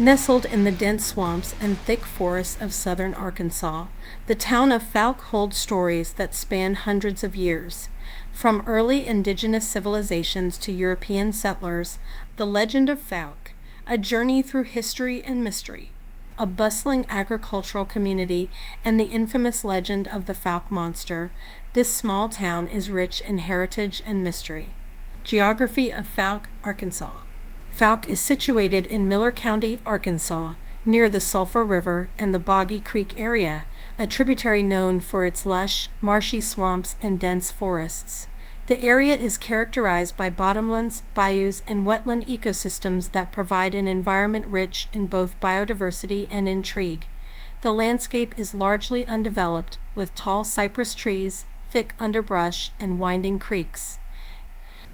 Nestled in the dense swamps and thick forests of southern Arkansas, the town of Fouke holds stories that span hundreds of years. From early indigenous civilizations to European settlers, the legend of Fouke, a journey through history and mystery, a bustling agricultural community, and the infamous legend of the Fouke Monster, this small town is rich in heritage and mystery. Geography of Fouke, Arkansas. Fouke is situated in Miller County, Arkansas, near the Sulphur River and the Boggy Creek area, a tributary known for its lush, marshy swamps and dense forests. The area is characterized by bottomlands, bayous, and wetland ecosystems that provide an environment rich in both biodiversity and intrigue. The landscape is largely undeveloped, with tall cypress trees, thick underbrush, and winding creeks.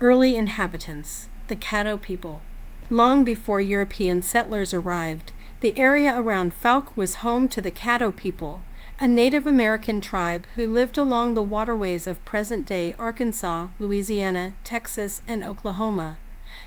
Early inhabitants, the Caddo people. Long before European settlers arrived, the area around Fouke was home to the Caddo people, a Native American tribe who lived along the waterways of present-day Arkansas, Louisiana, Texas, and Oklahoma.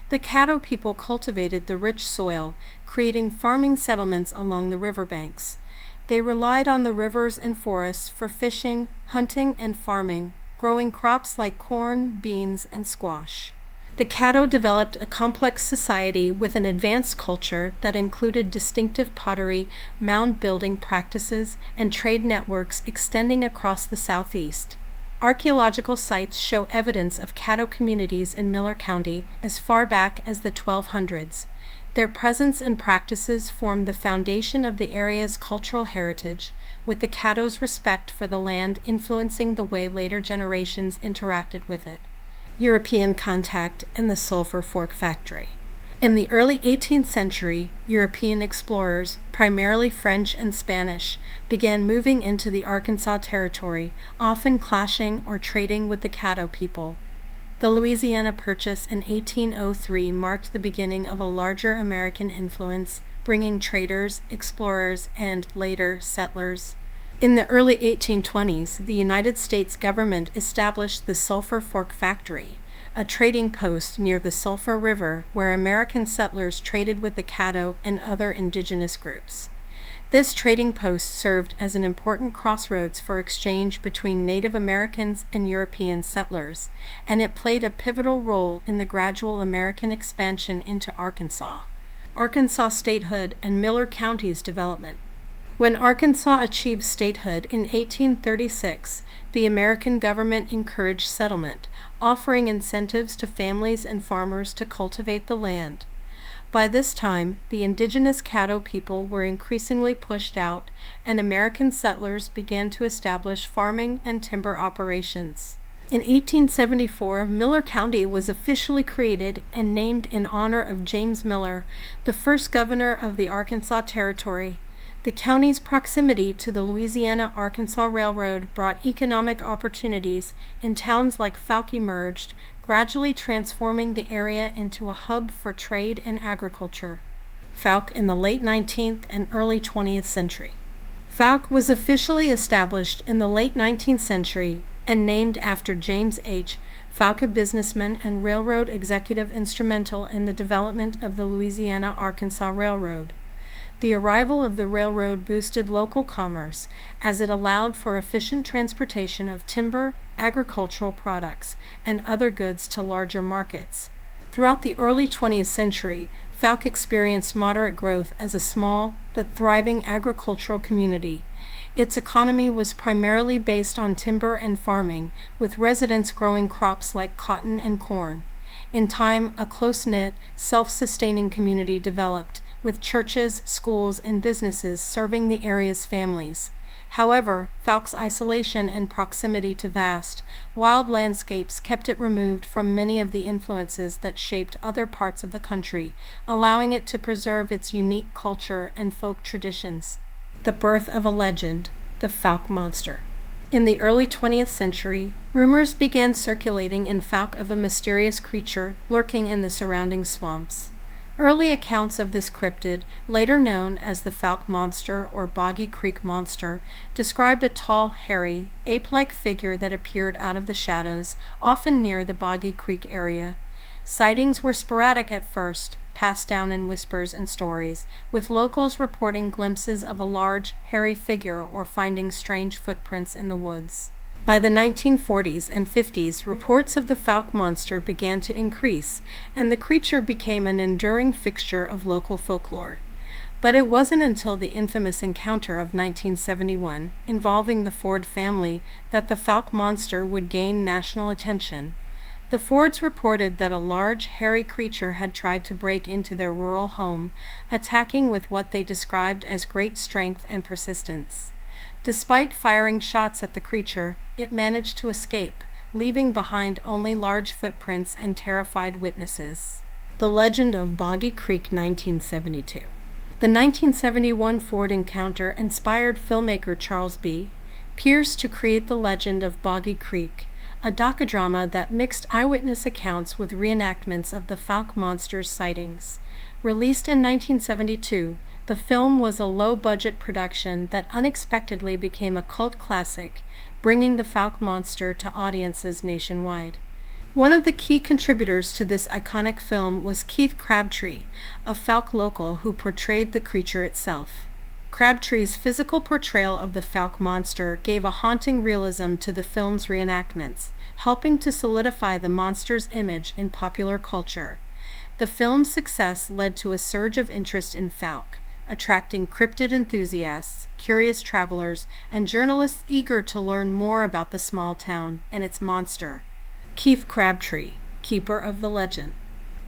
The Caddo people cultivated the rich soil, creating farming settlements along the riverbanks. They relied on the rivers and forests for fishing, hunting, and farming, growing crops like corn, beans, and squash. The Caddo developed a complex society with an advanced culture that included distinctive pottery, mound-building practices, and trade networks extending across the southeast. Archaeological sites show evidence of Caddo communities in Miller County as far back as the 1200s. Their presence and practices form the foundation of the area's cultural heritage, with the Caddo's respect for the land influencing the way later generations interacted with it. European contact and the Sulphur Fork Factory. In the early 18th century, European explorers, primarily French and Spanish, began moving into the Arkansas Territory, often clashing or trading with the Caddo people. The Louisiana Purchase in 1803 marked the beginning of a larger American influence, bringing traders, explorers, and, later, settlers. In the early 1820s, the United States government established the Sulphur Fork Factory, a trading post near the Sulphur River where American settlers traded with the Caddo and other indigenous groups. This trading post served as an important crossroads for exchange between Native Americans and European settlers, and it played a pivotal role in the gradual American expansion into Arkansas, Arkansas statehood, and Miller County's development. When Arkansas achieved statehood in 1836, the American government encouraged settlement, offering incentives to families and farmers to cultivate the land. By this time, the indigenous Caddo people were increasingly pushed out, and American settlers began to establish farming and timber operations. In 1874, Miller County was officially created and named in honor of James Miller, the first governor of the Arkansas Territory. The county's proximity to the Louisiana-Arkansas Railroad brought economic opportunities, and towns like Fouke emerged, gradually transforming the area into a hub for trade and agriculture. Fouke in the late 19th and early 20th century. Fouke was officially established in the late 19th century and named after James H. Fouke, a businessman and railroad executive instrumental in the development of the Louisiana-Arkansas Railroad. The arrival of the railroad boosted local commerce, as it allowed for efficient transportation of timber, agricultural products, and other goods to larger markets. Throughout the early 20th century, Fouke experienced moderate growth as a small but thriving agricultural community. Its economy was primarily based on timber and farming, with residents growing crops like cotton and corn. In time, a close-knit, self-sustaining community developed, with churches, schools, and businesses serving the area's families. However, Fouke's isolation and proximity to vast, wild landscapes kept it removed from many of the influences that shaped other parts of the country, allowing it to preserve its unique culture and folk traditions. The birth of a legend, the Fouke Monster. In the early 20th century, rumors began circulating in Fouke of a mysterious creature lurking in the surrounding swamps. Early accounts of this cryptid, later known as the Fouke Monster or Boggy Creek Monster, described a tall, hairy, ape-like figure that appeared out of the shadows, often near the Boggy Creek area. Sightings were sporadic at first, passed down in whispers and stories, with locals reporting glimpses of a large, hairy figure or finding strange footprints in the woods. By the 1940s and 50s, reports of the Fouke Monster began to increase, and the creature became an enduring fixture of local folklore. But it wasn't until the infamous encounter of 1971, involving the Ford family, that the Fouke Monster would gain national attention. The Fords reported that a large, hairy creature had tried to break into their rural home, attacking with what they described as great strength and persistence. Despite firing shots at the creature, it managed to escape, leaving behind only large footprints and terrified witnesses. The Legend of Boggy Creek, 1972. The 1971 Ford encounter inspired filmmaker Charles B. Pierce to create The Legend of Boggy Creek, a docudrama that mixed eyewitness accounts with reenactments of the Fouke Monster's sightings. Released in 1972, the film was a low-budget production that unexpectedly became a cult classic, bringing the Fouke Monster to audiences nationwide. One of the key contributors to this iconic film was Keith Crabtree, a Fouke local who portrayed the creature itself. Crabtree's physical portrayal of the Fouke Monster gave a haunting realism to the film's reenactments, helping to solidify the monster's image in popular culture. The film's success led to a surge of interest in Fouke, attracting cryptid enthusiasts, curious travelers, and journalists eager to learn more about the small town and its monster. Keith Crabtree, keeper of the legend.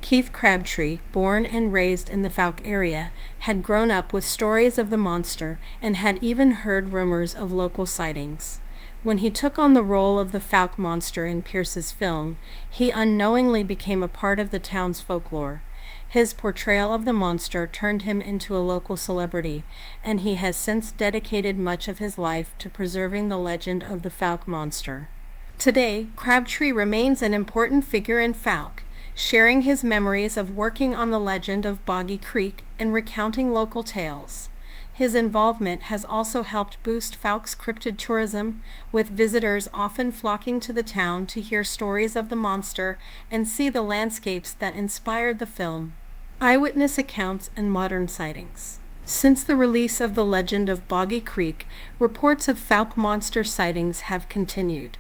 Keith Crabtree, born and raised in the Fouke area, had grown up with stories of the monster and had even heard rumors of local sightings. When he took on the role of the Fouke Monster in Pierce's film, he unknowingly became a part of the town's folklore. His portrayal of the monster turned him into a local celebrity, and he has since dedicated much of his life to preserving the legend of the Fouke Monster. Today, Crabtree remains an important figure in Fouke, sharing his memories of working on the Legend of Boggy Creek and recounting local tales. His involvement has also helped boost Fouke's cryptid tourism, with visitors often flocking to the town to hear stories of the monster and see the landscapes that inspired the film. Eyewitness accounts and modern sightings. Since the release of The Legend of Boggy Creek, reports of Fouke Monster sightings have continued.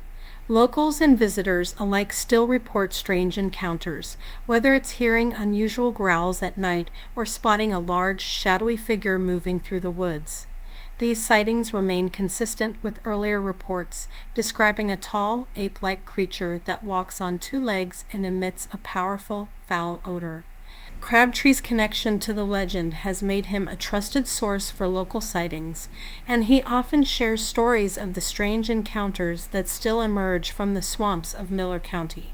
Locals and visitors alike still report strange encounters, whether it's hearing unusual growls at night or spotting a large, shadowy figure moving through the woods. These sightings remain consistent with earlier reports, describing a tall, ape-like creature that walks on two legs and emits a powerful, foul odor. Crabtree's connection to the legend has made him a trusted source for local sightings, and he often shares stories of the strange encounters that still emerge from the swamps of Miller County.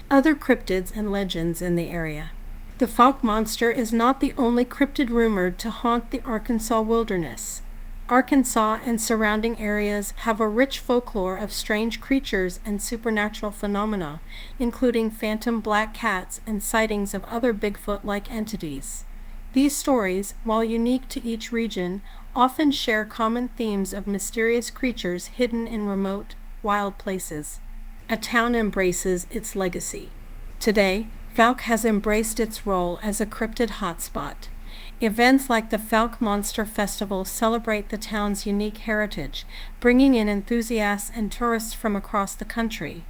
Other cryptids and legends in the area. The Fouke Monster is not the only cryptid rumored to haunt the Arkansas wilderness. Arkansas and surrounding areas have a rich folklore of strange creatures and supernatural phenomena, including phantom black cats and sightings of other Bigfoot-like entities. These stories, while unique to each region, often share common themes of mysterious creatures hidden in remote, wild places. A town embraces its legacy. Today, Fouke has embraced its role as a cryptid hotspot. Events like the Fouke Monster Festival celebrate the town's unique heritage, bringing in enthusiasts and tourists from across the country.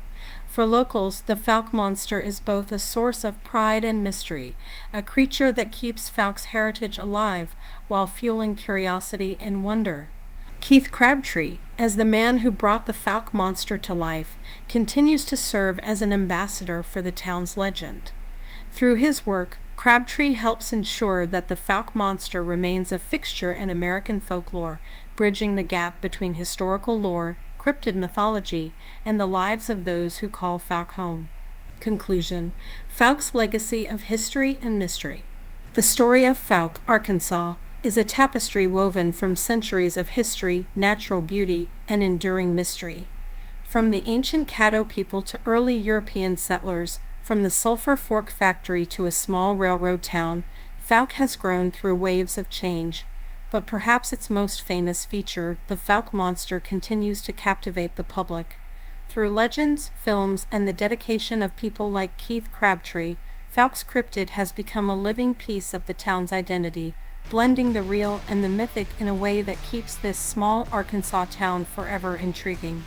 For locals, the Fouke Monster is both a source of pride and mystery, a creature that keeps Fouke's heritage alive while fueling curiosity and wonder. Keith Crabtree, as the man who brought the Fouke Monster to life, continues to serve as an ambassador for the town's legend. Through his work, Crabtree helps ensure that the Fouke Monster remains a fixture in American folklore, bridging the gap between historical lore, cryptid mythology, and the lives of those who call Fouke home. Conclusion: Fouke's legacy of history and mystery. The story of Fouke, Arkansas, is a tapestry woven from centuries of history, natural beauty, and enduring mystery. From the ancient Caddo people to early European settlers, from the Sulphur Fork Factory to a small railroad town, Fouke has grown through waves of change. But perhaps its most famous feature, the Fouke Monster, continues to captivate the public. Through legends, films, and the dedication of people like Keith Crabtree, Fouke's cryptid has become a living piece of the town's identity, blending the real and the mythic in a way that keeps this small Arkansas town forever intriguing.